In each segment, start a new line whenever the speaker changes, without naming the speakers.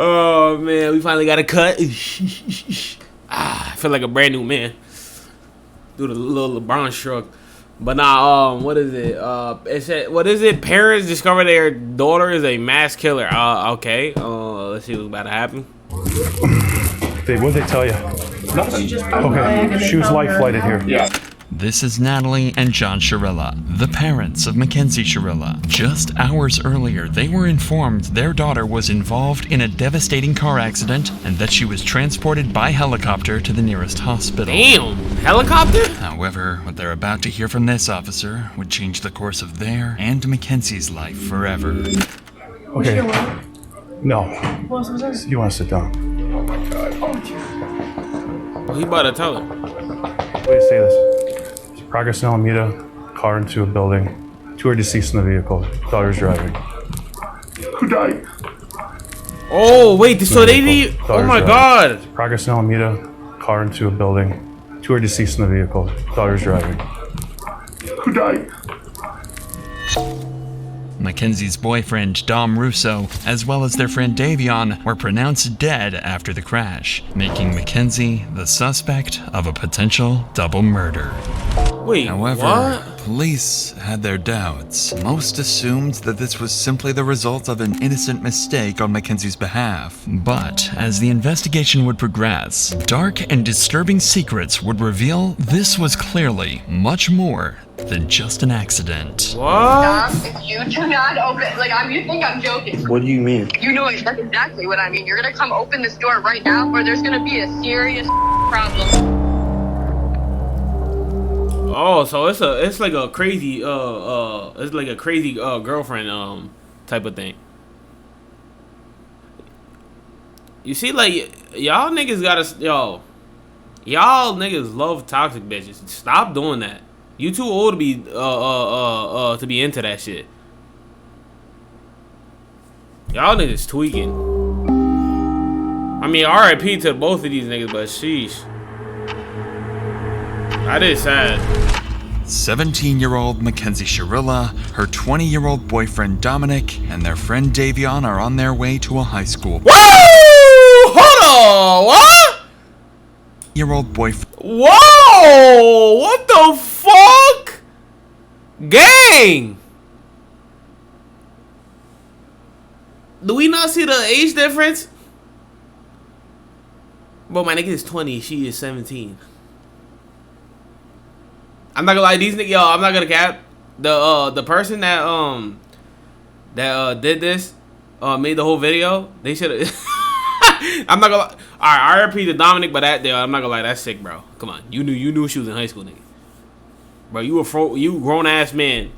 Oh man, we finally got a cut. I feel like a brand new man. Do the little LeBron shrug. But nah, what is it? It said, what is it? Parents discover their daughter is a mass killer. Okay. Let's see what's about to happen.
Dave, what'd they tell you? Nothing. Okay, she was life flighted here. Yeah.
This is Natalie and John Shirilla, the parents of Mackenzie Shirilla. Just hours earlier, they were informed their daughter was involved in a devastating car accident and that she was transported by helicopter to the nearest hospital.
Damn, helicopter?
However, what they're about to hear from this officer would change the course of their and Mackenzie's life forever.
Okay. No. You want to sit down?
Well, he about to tell her.
Please say this. Progress in Alameda, car into a building. 2 are deceased in the vehicle. Daughter's driving. Who died?
Oh, wait, so they need. Oh my god.
Progress in Alameda, car into a building. 2 are deceased in the vehicle. Daughter's driving. Who died?
Mackenzie's boyfriend, Dom Russo, as well as their friend Davion, were pronounced dead after the crash, making Mackenzie the suspect of a potential double murder.
Wait,
however,
what?
Police had their doubts. Most assumed that this was simply the result of an innocent mistake on Mackenzie's behalf. But as the investigation would progress, dark and disturbing secrets would reveal this was clearly much more than just an accident.
What?
If you do not open, you think I'm joking.
What do you mean?
You know exactly what I mean. You're gonna come open this door right now, or there's gonna be a serious problem.
Oh, so it's like a crazy girlfriend type of thing. You see, like y'all niggas love toxic bitches. Stop doing that. You too old to be into that shit. Y'all niggas tweaking. I mean, R.I.P. to both of these niggas, but sheesh. That is sad.
17-year-old Mackenzie Shirilla, her 20-year-old boyfriend Dominic, and their friend Davion are on their way to a high school.
Whoa! Hold on, what?
Year-old boyfriend.
Whoa! What the fuck? Gang! Do we not see the age difference? Bro, my nigga is 20, she is 17. I'm not gonna lie, these niggas, I'm not gonna cap. The person that did this, made the whole video, they should've I'm not gonna lie. Alright, RIP to Dominic, but I'm not gonna lie, that's sick, bro. Come on. You knew she was in high school, nigga. Bro, you a grown ass man.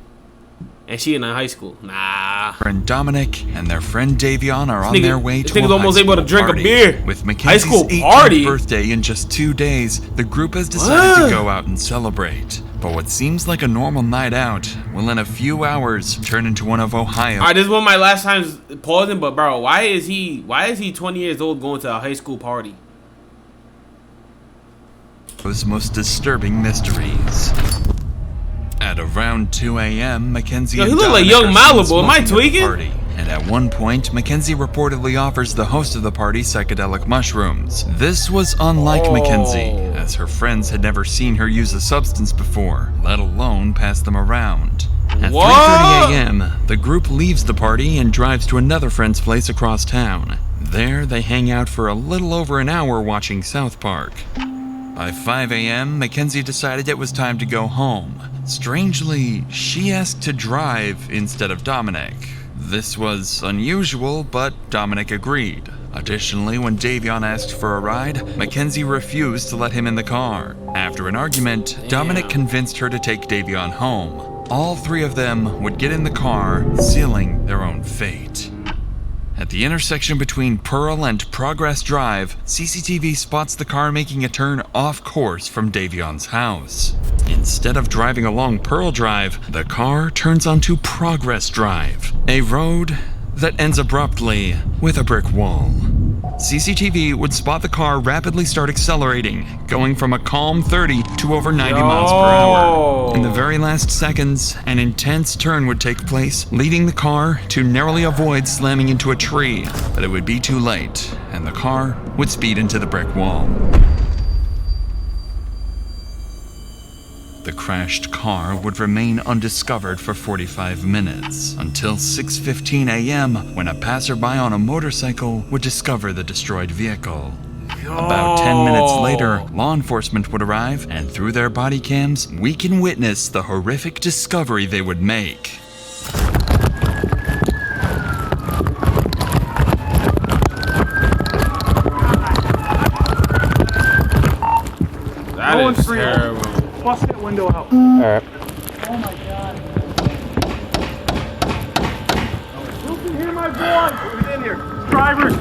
And she in high school. Nah.
Friend Dominic and their friend Davion are on their way to a
almost able to drink
party.
a beer.
With Mackenzie's 18th birthday in just 2 days, the group has decided to go out and celebrate. But what seems like a normal night out will in a few hours turn into one of Ohio's.
Alright, this is one of my last times pausing, but bro, why is he 20 years old going to a high school party?
Those most disturbing mysteries. At around 2 a.m., Mackenzie
he
and
look like
Dominic
young
are
Malibu.
seen
Am I
smoking at the
tweaking?
party. And at one point, Mackenzie reportedly offers the host of the party psychedelic mushrooms. This was unlike Mackenzie, as her friends had never seen her use a substance before, let alone pass them around. At 3:30 a.m., the group leaves the party and drives to another friend's place across town. There, they hang out for a little over an hour watching South Park. By 5 a.m., Mackenzie decided it was time to go home. Strangely, she asked to drive instead of Dominic. This was unusual, but Dominic agreed. Additionally, when Davion asked for a ride, Mackenzie refused to let him in the car. After an argument, Dominic convinced her to take Davion home. All 3 of them would get in the car, sealing their own fate. At the intersection between Pearl and Progress Drive, CCTV spots the car making a turn off course from Davion's house. Instead of driving along Pearl Drive, the car turns onto Progress Drive, a road that ends abruptly with a brick wall. CCTV would spot the car rapidly start accelerating, going from a calm 30 to over 90 miles per hour. In the very last seconds, an intense turn would take place, leading the car to narrowly avoid slamming into a tree. But it would be too late, and the car would speed into the brick wall. The crashed car would remain undiscovered for 45 minutes, until 6:15 a.m. when a passerby on a motorcycle would discover the destroyed vehicle. About 10 minutes later, law enforcement would arrive, and through their body cams, we can witness the horrific discovery they would make.
That is terrible.
Bust that window out. Alright.
Oh my god.
Who can hear my voice? Who's in here? Drivers!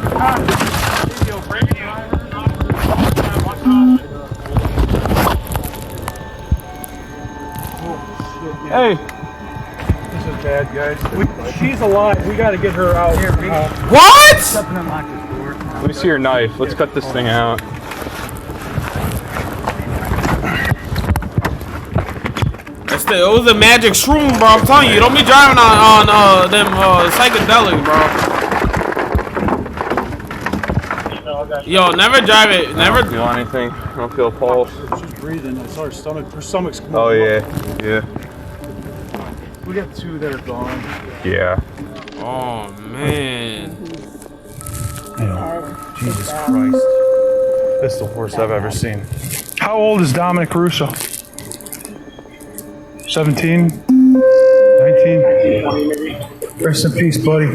Hey! This is bad, guys. She's alive. We gotta get her out. Here,
What?
let me see your knife. Let's cut this thing out.
It was a magic shroom, bro. I'm telling you, don't be driving on them psychedelics, bro. Yo, never drive it. Never
Feel anything? I don't feel a pulse.
She's breathing. I saw her stomach. Her stomach's coming.
Oh yeah, yeah,
We got two that are gone.
yeah.
Oh man.
Jesus Christ. This is the worst I've ever seen. How old is Dominic Russo? 17? 19? Rest in peace, buddy.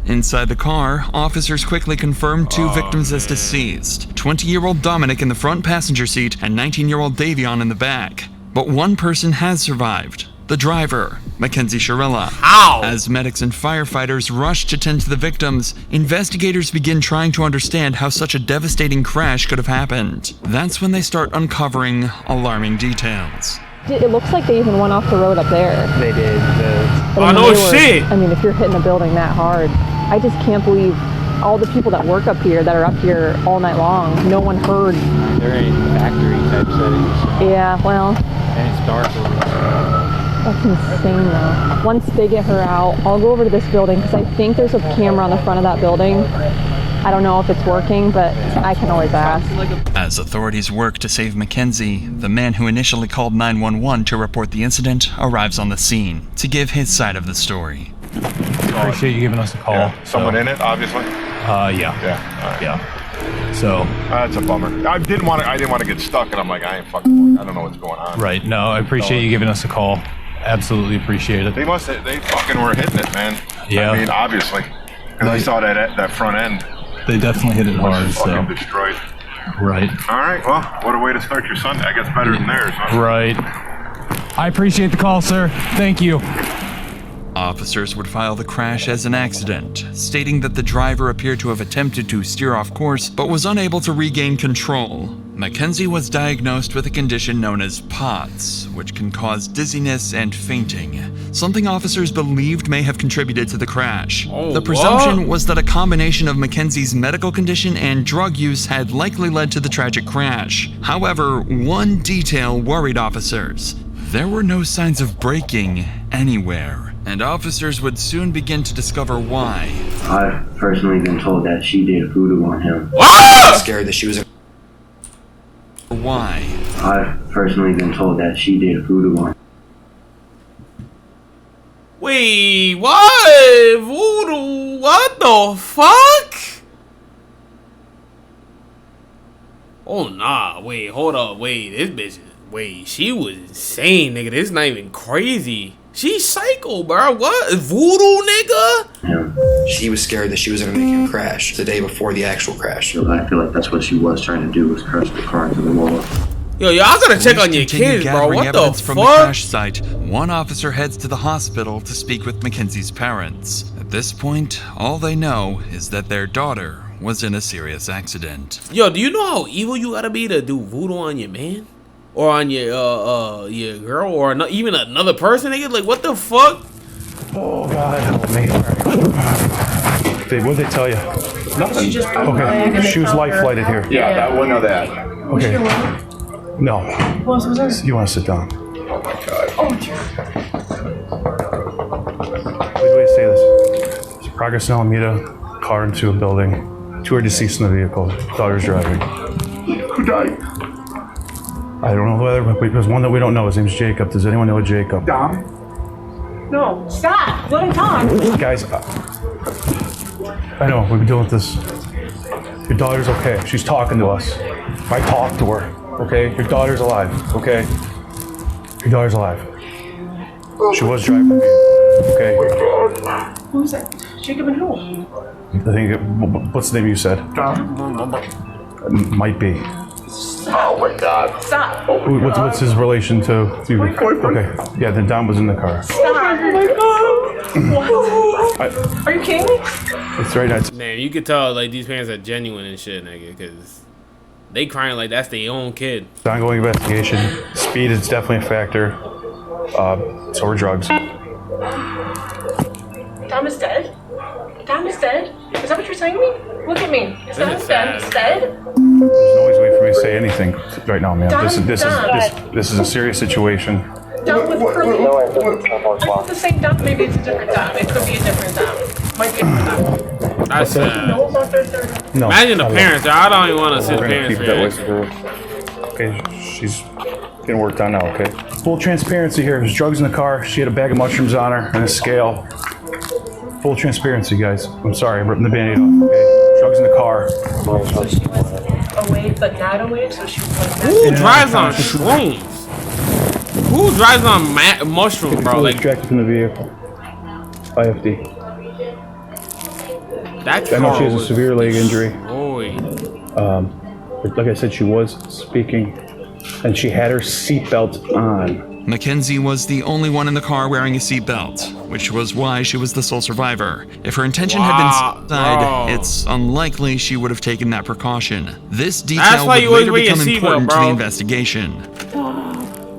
Inside the car, officers quickly confirmed two victims as deceased. 20-year-old Dominic in the front passenger seat and 19-year-old Davion in the back. But one person has survived. The driver, Mackenzie Shirella.
How?
As medics and firefighters rush to tend to the victims, investigators begin trying to understand how such a devastating crash could have happened. That's when they start uncovering alarming details.
It looks like they even went off the road up there.
They did.
Oh, no shit.
I mean, if you're hitting a building that hard, I just can't believe all the people that work up here, that are up here all night long, no one heard.
They're in factory type settings.
Yeah, well,
And it's dark over there.
that's insane though. Once they get her out, I'll go over to this building because I think there's a camera on the front of that building. I don't know if it's working, but I can always ask.
As authorities work to save Mackenzie, the man who initially called 911 to report the incident arrives on the scene to give his side of the story.
Appreciate you giving us a call.
Yeah. Someone in it, obviously.
Yeah.
Yeah.
Yeah. So.
That's a bummer. I didn't want to get stuck, and I'm like, I ain't fucking. I don't know what's going on.
Right. No, I appreciate you giving us a call. Absolutely appreciate it.
They fucking were hitting it, man.
Yeah.
I mean, obviously, because I saw that front end.
They definitely hit it hard. So.
Fucking destroyed.
Right.
All right. Well, what a way to start your Sunday. I guess better than theirs. Huh?
Right. I appreciate the call, sir. Thank you.
Officers would file the crash as an accident, stating that the driver appeared to have attempted to steer off course but was unable to regain control. Mackenzie was diagnosed with a condition known as POTS, which can cause dizziness and fainting, something officers believed may have contributed to the crash.
Oh,
the presumption was that a combination of Mackenzie's medical condition and drug use had likely led to the tragic crash. However, one detail worried officers. There were no signs of braking anywhere, and officers would soon begin to discover why.
I've personally been told that she did voodoo on him.
Ah!
Scared that she was.
Why?
I've personally been told that she did voodoo on him.
Wait, what? Voodoo? What the fuck? Oh nah, wait, hold up, wait, this bitch, wait, she was insane, nigga. This not even crazy. She's psycho, bro. What? Voodoo, nigga?
Yeah.
She was scared that she was gonna make him crash the day before the actual crash.
So I feel like that's what she was trying to do, was crush the car into the wall.
Yo, y'all gotta check on your
Police continue
kids, bro.
gathering
What the
evidence from the
fuck?
crash site. One officer heads to the hospital to speak with Mackenzie's parents. At this point, all they know is that their daughter was in a serious accident.
Yo, do you know how evil you gotta be to do voodoo on your man? Or on your girl, or even another person, nigga? Like, what the fuck?
Oh, God help me. Babe, what'd they tell you?
Nothing.
Okay, she was life flighted here.
Yeah, I wouldn't know that.
Okay. No. You want to sit down?
Oh my god.
Wait to say this. There's progress in Alameda, car into a building. 2 are deceased in the vehicle. Daughter's driving.
Who died?
I don't know whether, but there's one that we don't know. His name's Jacob. Does anyone know Jacob?
Dom?
No, stop. Let him talk.
Guys, I know, we've been dealing with this. Your daughter's okay. She's talking to us. I talked to her, okay? Your daughter's alive, okay? Your daughter's alive. She was driving the vehicle, okay?
Who's that? Jacob and who?
I think, what's the name you said?
Dom?
Might be.
Oh my god.
Stop.
What's his relation to you?
My boyfriend.
Okay, yeah, then Dom was in the car.
Stop. Oh my god. Are you kidding me?
It's right now.
Man, you could tell like these parents are genuine and shit, nigga, because they crying like that's their own kid.
It's an ongoing investigation. Speed is definitely a factor. So are drugs.
Dom is dead? Dom is dead? Is that what you're saying to me? Look at me. Is Dom dead? dead?
There's no always way for me to say anything right now, man.
Dom,
This is a serious situation.
Dom with Pearlie? I thought the same Dom. Maybe it's a different Dom. It could be a different Dom. Might be a different Dom.
That's
Do you know about their third?
No.
Imagine the parents. I don't even want to see the
We're gonna
parents
keep that
reaction.
Okay, she's getting worked on now, okay? Full transparency here. There's drugs in the car. She had a bag of mushrooms on her and a scale. Full transparency, guys. I'm sorry, I'm ripping the band-aid off, okay? Drugs in the car.
So she was awake, but not awake, so she was like...
Who drives on shrooms? Who drives on mushrooms, bro? Like,
Extracted from the vehicle. IFD.
that
I know she has a
was
severe leg injury.
destroyed.
But like I said, she was speaking, and she had her seatbelt on.
Mackenzie was the only one in the car wearing a seatbelt, which was why she was the sole survivor. If her intention had been suicide,
bro.
it's unlikely she would have taken that precaution. This
That's
detail
why
would
you always
later
wear your
become
seatbelt,
important to the
bro.
investigation.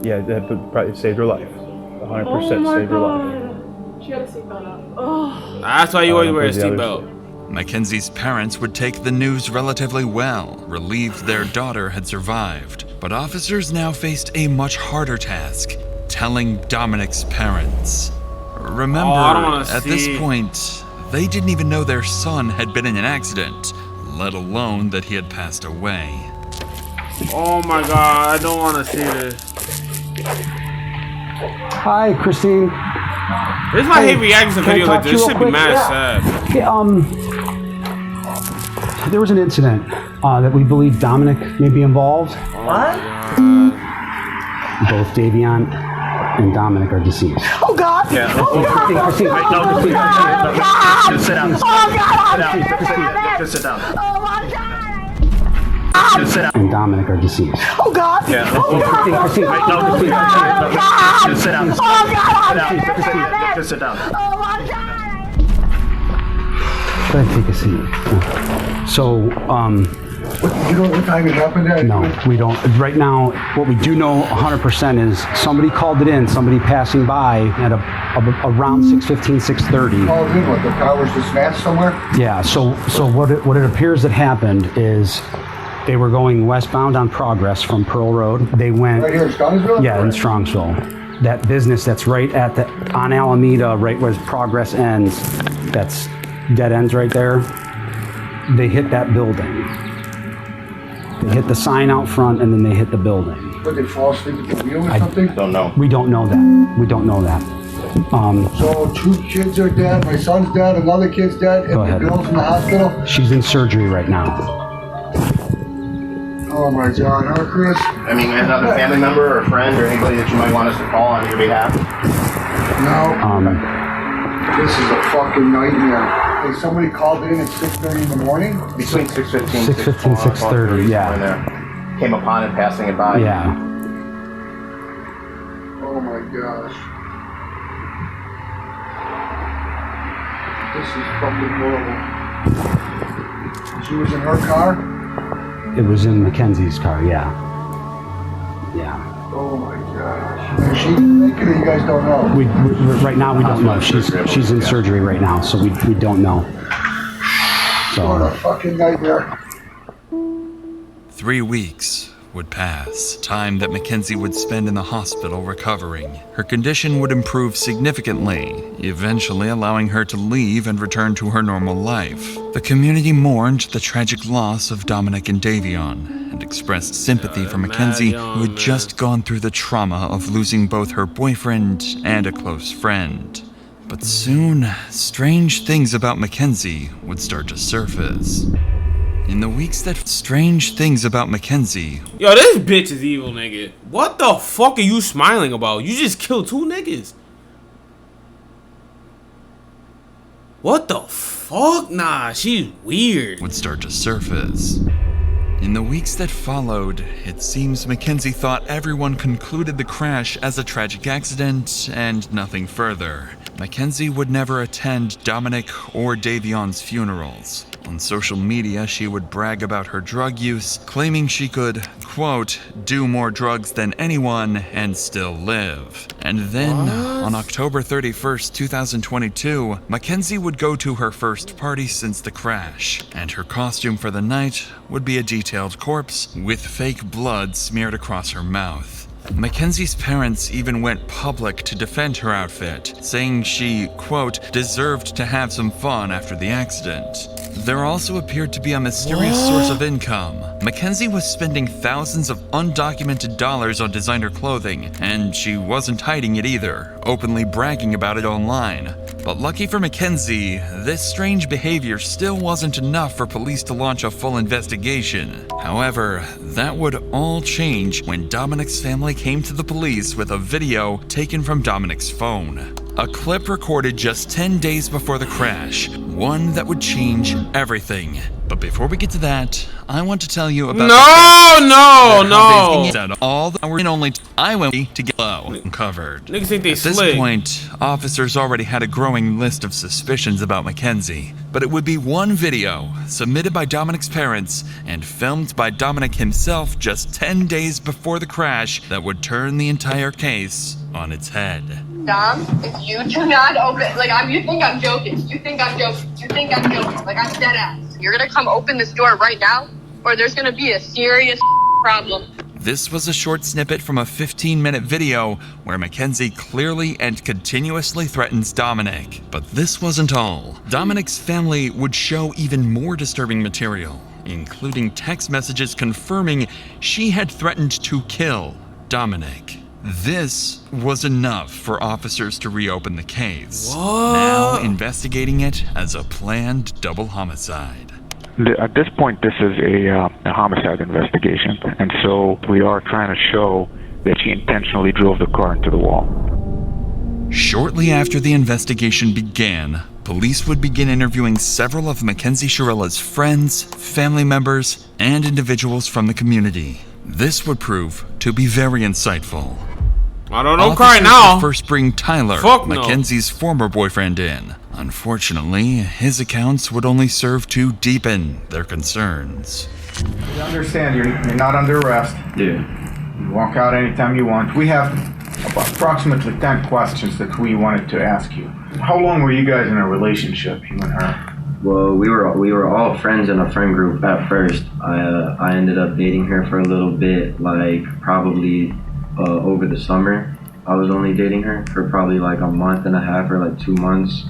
Yeah, that probably saved her life. 100% saved her life.
She had a seatbelt on. Oh.
That's why you always wear a
the others.
seatbelt.
Mackenzie's parents would take the news relatively well, relieved their daughter had survived. But officers now faced a much harder task, telling Dominic's parents. Remember,
I don't wanna
at this
see.
point, they didn't even know their son had been in an accident, let alone that he had passed away.
Oh my god, I don't want to see this.
Hi, Christine.
This is why I hate reaction to
can I
videos
talk
like
to
this.
you
This should
real
be
quick?
mad sad.
Yeah, there was an incident that we believe Dominic may be involved.
What?
Both Davion and Dominic are deceased.
Oh, God!
Yeah. Oh, God!
Christine,
Oh,
no,
Christine,
God!
Christine,
God!
just sit down.
Oh, God!
Just sit down.
Oh, my God!
Just sit down. And Dominic are deceased.
Oh, God!
Yeah.
Oh, God!
Christine, Christine,
Oh,
no, Christine,
God!
Christine, just sit down.
Oh, God!
Just sit down.
Oh, my God!
Go ahead, take a seat. So,
You know what time it happened at?
no, we don't. Right now, what we do know 100% is somebody called it in, somebody passing by at around 6:15, 6:30.
Oh, did what? The car was just smashed somewhere?
Yeah, so what it appears that happened is they were going westbound on Progress from Pearl Road. They went
Right here in Strongsville?
Yeah, in Strongsville. That business that's right on Alameda, right where Progress ends, that's dead ends right there. They hit that building. They hit the sign out front and then they hit the building.
Did they fall asleep at the wheel or something? Don't know.
We don't know that. We don't know that.
So 2 kids are dead, my son's dead, another kid's dead, and
Go
the
ahead.
girl's in the hospital?
She's in surgery right now.
Oh my God, huh, Chris?
I mean, another family member or friend or anybody that you might want us to call on your behalf?
No. This is a fucking nightmare. Hey, somebody called in at 6:30 in the morning?
Between 6:15
6:15, 6:30, yeah.
Came upon it passing it by.
Yeah.
Oh my gosh. This is fucking horrible. She was in her car?
It was in Mackenzie's car, yeah. Yeah.
Oh my gosh. Is she naked or you guys don't know?
We right now we don't know. She's in surgery right now, so we don't know.
What a fucking nightmare.
3 weeks would pass, time that Mackenzie would spend in the hospital recovering. Her condition would improve significantly, eventually allowing her to leave and return to her normal life. The community mourned the tragic loss of Dominic and Davion and expressed sympathy for Mackenzie, who had just gone through the trauma of losing both her boyfriend and a close friend. But soon, strange things about Mackenzie would start to surface. In the weeks that strange things about Mackenzie.
Yo, this bitch is evil, nigga. What the fuck are you smiling about? You just killed 2 niggas. What the fuck? Nah, she's weird.
Would start to surface. In the weeks that followed, it seems Mackenzie thought everyone concluded the crash as a tragic accident and nothing further. Mackenzie would never attend Dominic or Davion's funerals. On social media, she would brag about her drug use, claiming she could, quote, do more drugs than anyone and still live. And then, on October 31st, 2022, Mackenzie would go to her first party since the crash, and her costume for the night would be a detailed corpse with fake blood smeared across her mouth. Mackenzie's parents even went public to defend her outfit, saying she, quote, deserved to have some fun after the accident. There also appeared to be a mysterious source of income. Mackenzie was spending thousands of undocumented dollars on designer clothing, and she wasn't hiding it either, openly bragging about it online. But lucky for Mackenzie, this strange behavior still wasn't enough for police to launch a full investigation. However, that would all change when Dominic's family came to the police with a video taken from Dominic's phone. A clip recorded just 10 days before the crash, one that would change everything. But before we get to that, I want to tell you about all the hours and only I went to get low covered.
Niggas think they
At this point, officers already had a growing list of suspicions about Mackenzie, but it would be one video submitted by Dominic's parents and filmed by Dominic himself just 10 days before the crash that would turn the entire case on its head.
Dom, if you do not open, you think I'm joking. You think I'm joking. Like, I'm dead ass. You're gonna come open this door right now, or there's gonna be a serious problem.
This was a short snippet from a 15-minute video where Mackenzie clearly and continuously threatens Dominic. But this wasn't all. Dominic's family would show even more disturbing material, including text messages confirming she had threatened to kill Dominic. This was enough for officers to reopen the case, now investigating it as a planned double homicide.
At this point, this is a homicide investigation, and so we are trying to show that she intentionally drove the car into the wall.
Shortly after the investigation began, police would begin interviewing several of Mackenzie Chirella's friends, family members, and individuals from the community. This would prove to be very insightful.
Don't cry now.
First bring Tyler, Mackenzie's former boyfriend, in. Unfortunately, his accounts would only serve to deepen their concerns.
You understand, you're not under arrest.
Yeah.
You walk out anytime you want. We have approximately 10 questions that we wanted to ask you. How long were you guys in a relationship, you and her?
Well, we were all friends in a friend group at first. I ended up dating her for a little bit, probably over the summer. I was only dating her for probably a month and a half or 2 months.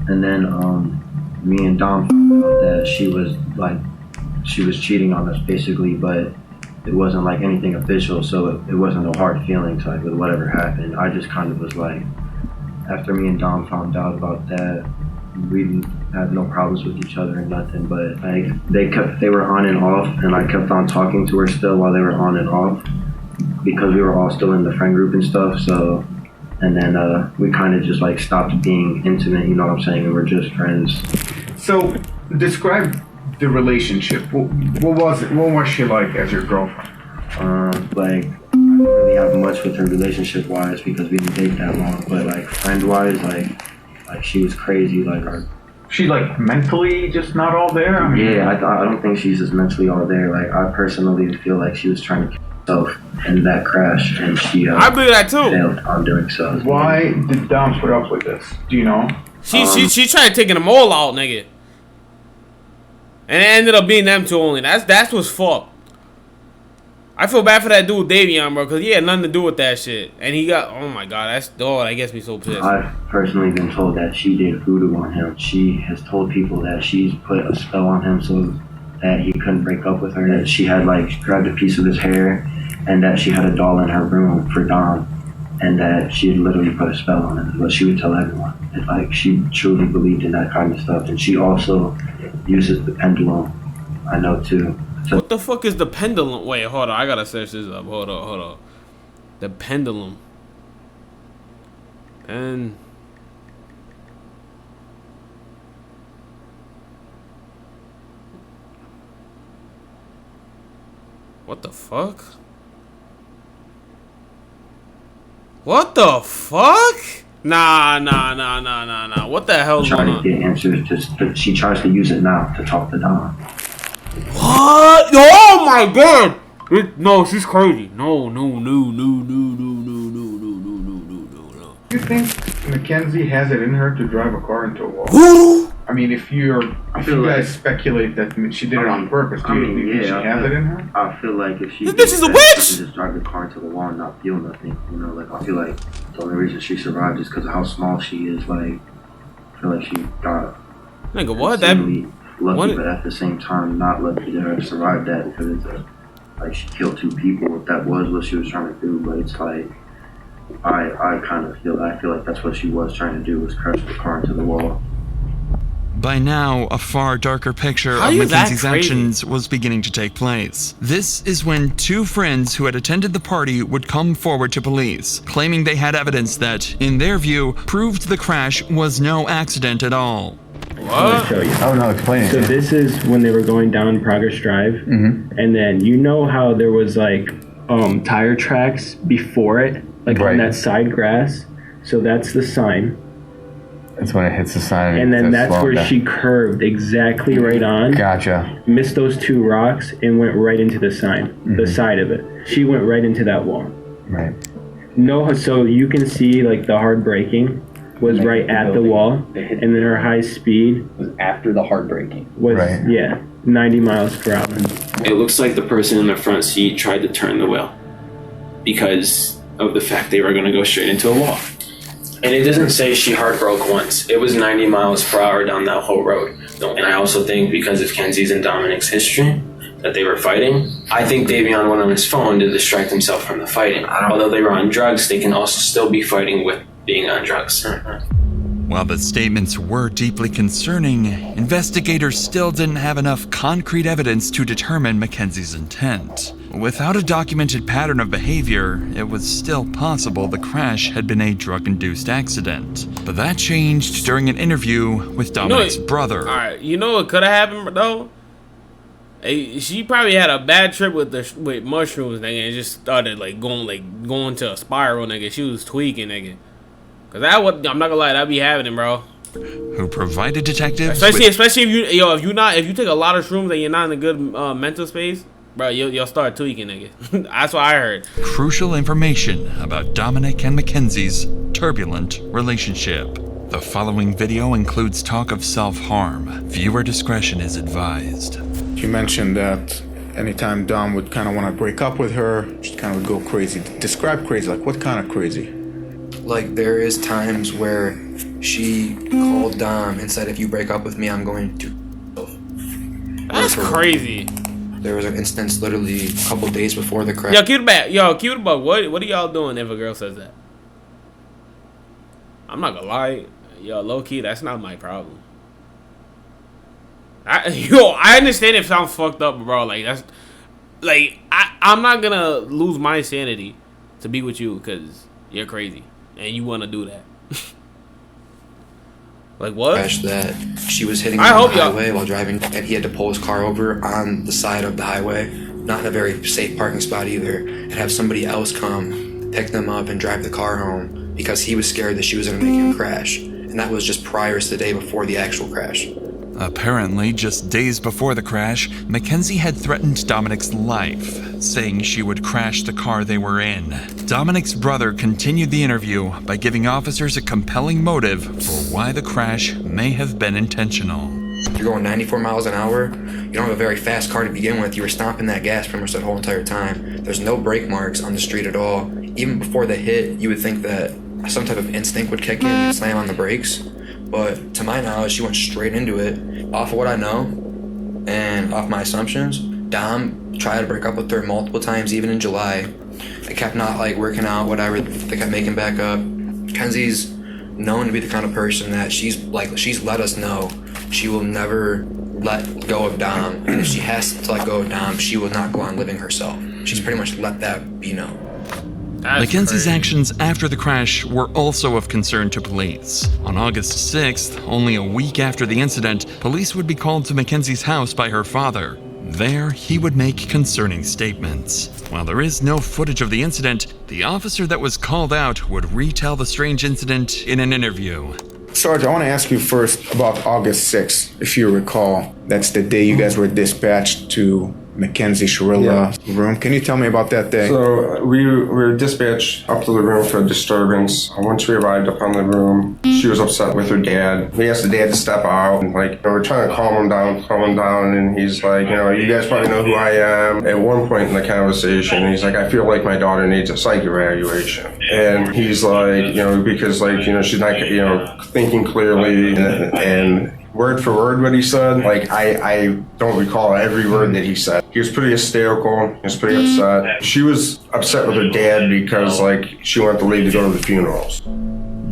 And then me and Dom found out that she was cheating on us basically, but it wasn't anything official, so it wasn't a hard feelings with whatever happened. I just kind of was after me and Dom found out about that, we had no problems with each other or nothing, but they were on and off, and I kept on talking to her still while they were on and off, because we were all still in the friend group and stuff. So, and then we kind of just stopped being intimate, you know what I'm saying, and we're just friends.
So describe the relationship. What was it? What was she like as your girlfriend?
I didn't really have much with her relationship wise because we didn't date that long, but friend wise, she was crazy.
She mentally just not all there?
I don't think she's just mentally all there. I personally feel like she was trying to kill herself in that crash, and she
I believe that too.
failed on doing so.
Why did Dom put up with this? Do you know?
She tried taking them all out, nigga. And it ended up being them two only. That's what's fucked. I feel bad for that dude Davion, bro, because he had nothing to do with that shit. And he got, oh my god, that gets me so pissed.
I've personally been told that she did voodoo on him. She has told people that she's put a spell on him so that he couldn't break up with her. That she had like grabbed a piece of his hair, and that she had a doll in her room for Dom, and that she had literally put a spell on him. But she would tell everyone. And, like, she truly believed in that kind of stuff. And she also uses the pendulum. I know too. So
what the fuck is the pendulum? Wait, hold on. I gotta search this up. Hold on. The pendulum. And what the fuck? What the fuck? Nah. What the hell's going on?
Trying to get answers to, she tries to use it now to talk to Dom.
What? Oh my god! No, she's crazy. No.
You think Mackenzie has it in her to drive a car into a wall? I mean, if you guys speculate that she did it on purpose, do you think she has it in her?
I feel like if she
this is a witch!
She just drive the car into the wall and not feel nothing. You know, like I feel like the only reason she survived is because of how small she is. Like I feel like she got
nigga what that
lucky, what? But at the same time not lucky to have survived that because it's like she killed 2 people. If that was what she was trying to do, but it's like I feel like that's what she was trying to do was crash the car into the wall.
By now, a far darker picture of Mackenzie's actions was beginning to take place. This is when 2 friends who had attended the party would come forward to police, claiming they had evidence that, in their view, proved the crash was no accident at all.
I'll show you.
Oh no, explain it.
So this is when they were going down Progress Drive, and then you know how there was like tire tracks before it, like on that side grass. So that's the sign.
That's when it hits the sign.
And then that's where she curved exactly right on.
Gotcha.
Missed those 2 rocks and went right into the sign, the side of it. She went right into that wall.
Right.
No, so you can see like the hard braking was right at the wall, and then her high speed
was after the hard braking.
Was 90 miles per hour.
It looks like the person in the front seat tried to turn the wheel because of the fact they were going to go straight into a wall. And it doesn't say she hard broke once. It was 90 miles per hour down that whole road. And I also think because of Kenzie's and Dominic's history, that they were fighting. I think Davion went on his phone to distract himself from the fighting. Although they were on drugs, they can also still be fighting with being on drugs.
While the statements were deeply concerning, investigators still didn't have enough concrete evidence to determine Mackenzie's intent. Without a documented pattern of behavior, it was still possible the crash had been a drug-induced accident. But that changed during an interview with Dominic's brother.
Alright, you know what could have happened though? She probably had a bad trip with mushrooms, nigga, and just started going to a spiral, nigga. She was tweaking, nigga. Cause I'm not gonna lie, that be happening, bro.
Who provided detectives,
especially if you take a lot of shrooms and you're not in a good mental space, bro, you'll start tweaking, nigga. That's what I heard.
Crucial information about Dominic and Mackenzie's turbulent relationship. The following video includes talk of self-harm. Viewer discretion is advised.
She mentioned that anytime Dom would kind of want to break up with her, she kind of would go crazy. Describe crazy, like what kind of crazy?
Like there is times where she called Dom and said, if you break up with me, I'm going to...
That's crazy.
There was an instance literally a couple days before the crash.
Yo, keep it back. Yo, keep it back. What are y'all doing if a girl says that? I'm not gonna lie. Yo, low key, that's not my problem. I understand if it sounds fucked up, bro. Like that's like I'm not gonna lose my sanity to be with you because you're crazy and you want to do that. Like what?
Crash that she was hitting on the highway while driving, and he had to pull his car over on the side of the highway, not in a very safe parking spot either, and have somebody else come pick them up and drive the car home because he was scared that she was going to make him crash. And that was just prior to the day before the actual crash.
Apparently, just days before the crash, Mackenzie had threatened Dominic's life, saying she would crash the car they were in. Dominic's brother continued the interview by giving officers a compelling motive for why the crash may have been intentional.
You're going 94 miles an hour. You don't have a very fast car to begin with. You were stomping that gas pretty much that whole entire time. There's no brake marks on the street at all. Even before the hit, you would think that some type of instinct would kick in, you'd slam on the brakes. But to my knowledge, she went straight into it. Off of what I know and off my assumptions, Dom tried to break up with her multiple times, even in July. They kept not like working out, whatever. They kept making back up. Mackenzie's known to be the kind of person that she's let us know she will never let go of Dom, and if she has to let go of Dom, she will not go on living herself. She's pretty much let that be known.
Mackenzie's actions after the crash were also of concern to police. On August 6th, only a week after the incident, police would be called to Mackenzie's house by her father. There, he would make concerning statements. While there is no footage of the incident, the officer that was called out would retell the strange incident in an interview.
Sarge, I want to ask you first about August 6th, if you recall. That's the day you guys were dispatched to Mackenzie Shirilla room. Can you tell me about that day?
So we were dispatched up to the room for a disturbance. Once we arrived up on the room, she was upset with her dad. We asked the dad to step out, and we're trying to calm him down, and he's like, you guys probably know who I am. At one point in the conversation, he's like, I feel like my daughter needs a psych evaluation. And he's like, because she's not, thinking clearly, and word for word what he said, I don't recall every word that he said. He was pretty hysterical, he was pretty upset. She was upset with her dad because she wanted to leave to go to the funerals.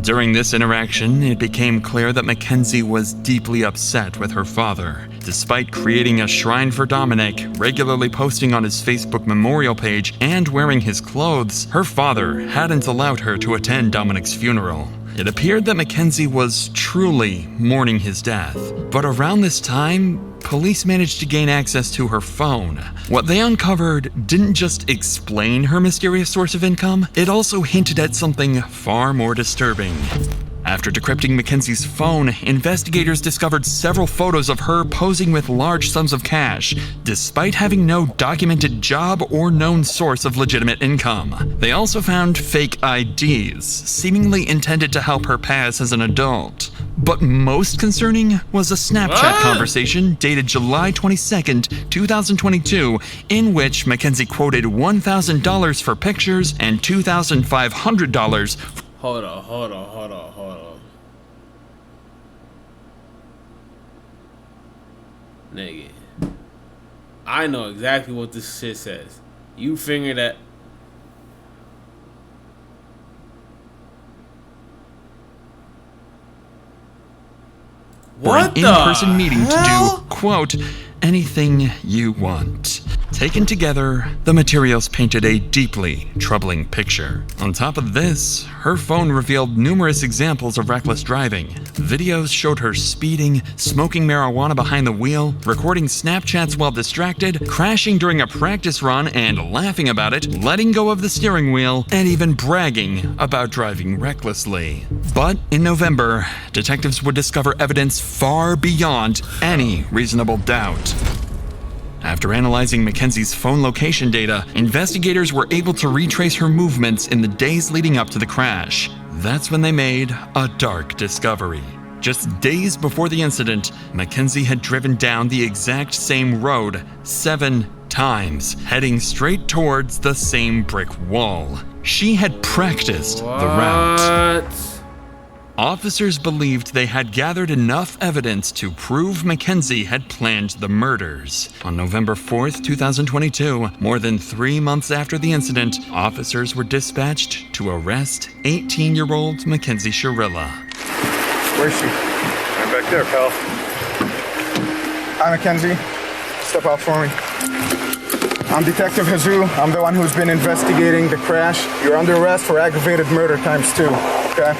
During this interaction, it became clear that Mackenzie was deeply upset with her father. Despite creating a shrine for Dominic, regularly posting on his Facebook memorial page, and wearing his clothes, her father hadn't allowed her to attend Dominic's funeral. It appeared that Mackenzie was truly mourning his death. But around this time, police managed to gain access to her phone. What they uncovered didn't just explain her mysterious source of income, it also hinted at something far more disturbing. After decrypting Mackenzie's phone, investigators discovered several photos of her posing with large sums of cash, despite having no documented job or known source of legitimate income. They also found fake IDs, seemingly intended to help her pass as an adult. But most concerning was a Snapchat conversation dated July 22nd, 2022, in which Mackenzie quoted $1,000 for pictures and $2,500
Hold on. Nigga. I know exactly what this shit says. You figure that.
What the in-person meeting hell? To do, quote, anything you want. Taken together, the materials painted a deeply troubling picture. On top of this, her phone revealed numerous examples of reckless driving. Videos showed her speeding, smoking marijuana behind the wheel, recording Snapchats while distracted, crashing during a practice run and laughing about it, letting go of the steering wheel, and even bragging about driving recklessly. But in November, detectives would discover evidence far beyond any reasonable doubt. After analyzing Mackenzie's phone location data, investigators were able to retrace her movements in the days leading up to the crash. That's when they made a dark discovery. Just days before the incident, Mackenzie had driven down the exact same road 7 times, heading straight towards the same brick wall. She had practiced the route. Officers believed they had gathered enough evidence to prove Mackenzie had planned the murders. On November 4th, 2022, more than 3 months after the incident, officers were dispatched to arrest 18-year-old Mackenzie Shirilla.
Where's she?
I'm back there, pal.
Hi, Mackenzie. Step out for me. I'm Detective Jesus. I'm the one who's been investigating the crash. You're under arrest for aggravated murder ×2, okay?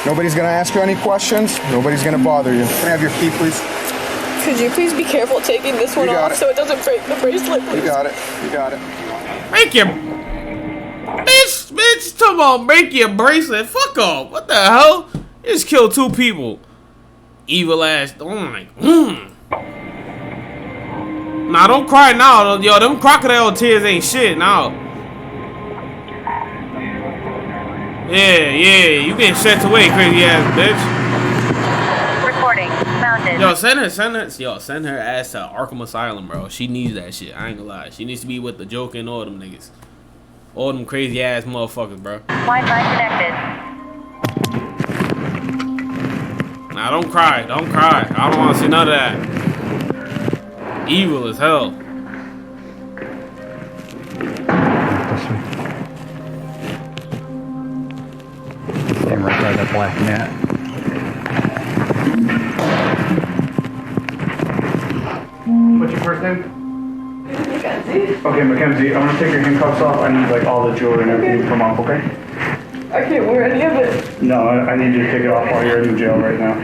Nobody's gonna ask you any questions. Nobody's gonna bother you. Can I have your key, please?
Could you please be careful taking this one off so it doesn't break the bracelet, please?
You got it.
Break your... Bitch, talking about break your bracelet. Fuck off. What the hell? You just killed 2 people. Evil ass. Oh my... Nah, don't cry now. Yo, them crocodile tears ain't shit now. Yeah, you getting sent away, crazy ass bitch.
Recording. Found
connected.
Yo, send her ass to Arkham Asylum, bro. She needs that shit. I ain't gonna lie. She needs to be with the Joker and all them niggas. All them crazy ass motherfuckers, bro.
Wi-Fi connected.
Nah, don't cry. Don't cry. I don't want to see none of that. Evil as hell.
Stand right by that black net.
What's your first name? Okay, Mackenzie, I'm gonna take your handcuffs off. I need like all the jewelry and everything from off, okay?
I can't wear any of it.
No, I need you to take it off while you're in jail right now.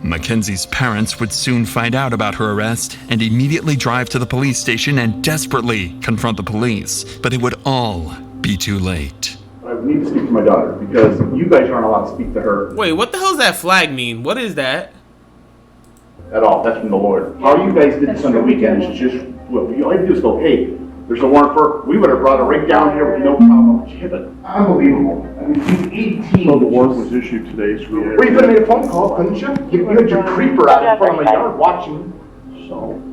Mackenzie's parents would soon find out about her arrest and immediately drive to the police station and desperately confront the police. But it would all be too late.
I need to speak to my daughter because you guys aren't allowed to speak to her
Wait, what the hell does that flag mean? What is that?
at all. That's from the Lord. How you guys did this on the weekend is just, look, all you do is go, hey, there's a warrant for, we would have brought her right down here with no problem. She hit it. Unbelievable. I mean, she's 18.
So the warrant was issued today, so we
Well, you could have made a phone call, couldn't you? You had your creeper out in front of my yard watching.
So,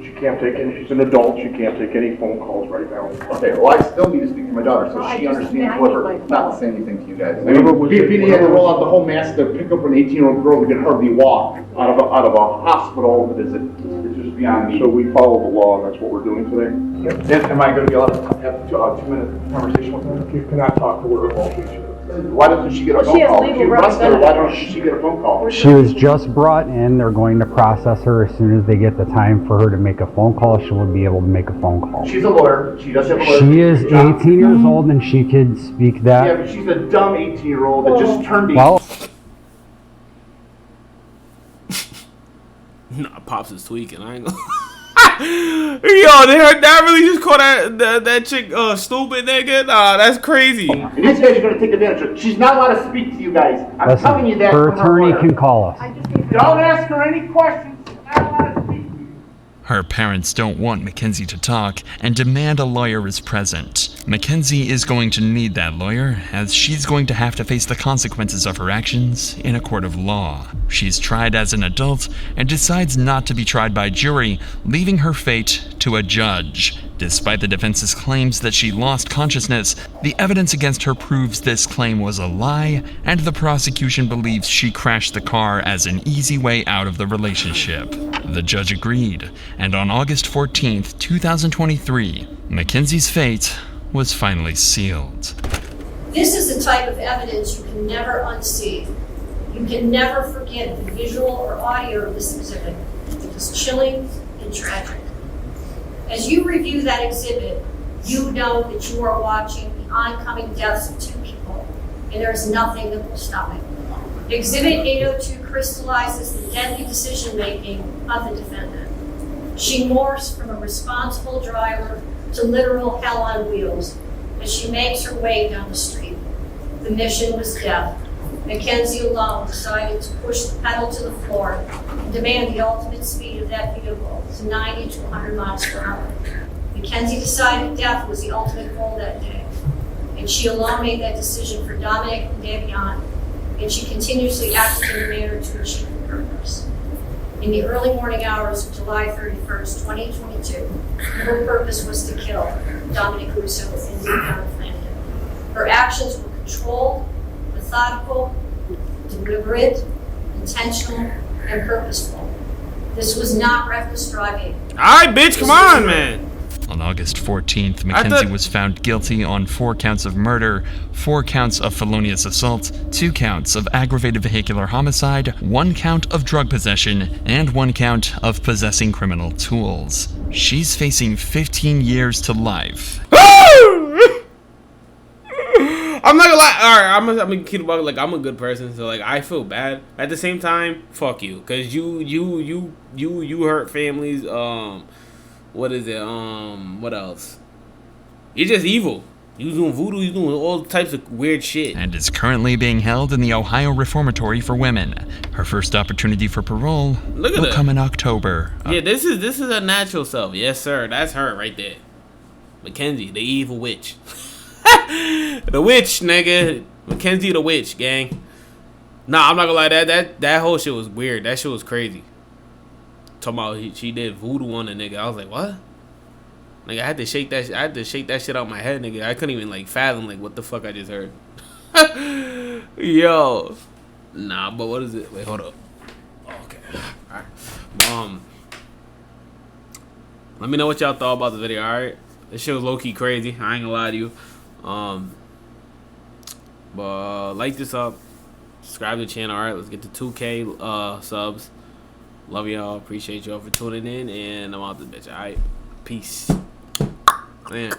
she can't take any, she's an adult, she can't take any phone calls right now.
Okay, well, I still need to speak to my daughter so she understands whoever, not to say anything to you guys. I mean,
Whatever was-
BFPD had to roll out the whole mass to pick up an 18-year-old girl who can hardly walk out of a hospital visit. It's just beyond me.
So we follow the law, and that's what we're doing today.
Am I going to be allowed to have a 2-minute conversation with her?
You cannot talk to her about this.
Why doesn't she get a phone
she has
call?
legal
If you arrest her, why
representatives.
don't she get a phone call?
She was just brought in. They're going to process her as soon as they get the time for her to make a phone call. She will be able to make a phone call.
She's a lawyer. She does have a lawyer.
She is 18 years old and she could speak that.
Yeah, but she's a dumb 18-year-old that just turned 18.
Well,
Nah, Pops is tweaking. I ain't gonna. Yo, that really just called that chick stupid, nigga. Nah, that's crazy.
And these guys are going to take advantage of her. She's not allowed to speak to you guys. I'm telling you that.
her
from
attorney
lawyer.
can call us.
Don't ask her any questions. She's not allowed to speak to you.
Her parents don't want Mackenzie to talk and demand a lawyer is present. Mackenzie is going to need that lawyer, as she's going to have to face the consequences of her actions in a court of law. She's tried as an adult and decides not to be tried by jury, leaving her fate to a judge. Despite the defense's claims that she lost consciousness, the evidence against her proves this claim was a lie, and the prosecution believes she crashed the car as an easy way out of the relationship. The judge agreed, and on August 14th, 2023, Mackenzie's fate was finally sealed.
This is the type of evidence you can never unsee. You can never forget the visual or audio of this exhibit. It was chilling and tragic. As you review that exhibit, you know that you are watching the oncoming deaths of 2 people, and there is nothing that will stop it. Exhibit 802 crystallizes the deadly decision-making of the defendant. She morphs from a responsible driver to literal hell on wheels as she makes her way down the street. The mission was death. Mackenzie alone decided to push the pedal to the floor and demand the ultimate speed of that vehicle to 90 to 100 miles per hour. Mackenzie decided death was the ultimate goal that day, and she alone made that decision for Dominic and Davion, and she continuously acted in a manner to achieve the purpose. In the early morning hours of July 31st, 2022, her purpose was to kill Dominic Russo and Davion Flanagan. Her actions were controlled, methodical, deliberate, intentional, and purposeful. This was not reckless driving.
Alright, bitch, come on, man.
On August 14th, Mackenzie was found guilty on 4 counts of murder, 4 counts of felonious assault, 2 counts of aggravated vehicular homicide, 1 count of drug possession, and 1 count of possessing criminal tools. She's facing 15 years to life.
I'm not gonna lie. Alright, I'm gonna keep about it. Like, I'm a good person, so like I feel bad. At the same time, fuck you, cause you hurt families. What is it? What else? You're just evil. You doing voodoo. You doing all types of weird shit.
And is currently being held in the Ohio Reformatory for Women. Her first opportunity for parole will come in October.
Yeah, this is a natural self. Yes, sir. That's her right there. Mackenzie, the evil witch. The witch, nigga. Mackenzie the witch, gang. Nah, I'm not gonna lie. That whole shit was weird. That shit was crazy. Talking about she did voodoo on the nigga. I was like, what? Like I had to shake that. I had to shake that shit out my head, nigga. I couldn't even like fathom like what the fuck I just heard. Yo, nah, but what is it? Wait, hold up. Okay, all right. Let me know what y'all thought about the video. All right, this shit was low key crazy. I ain't gonna lie to you. But like this up, subscribe to the channel. All right, let's get to 2K subs. Love y'all. Appreciate y'all for tuning in, and I'm out this bitch. All right, peace. Man.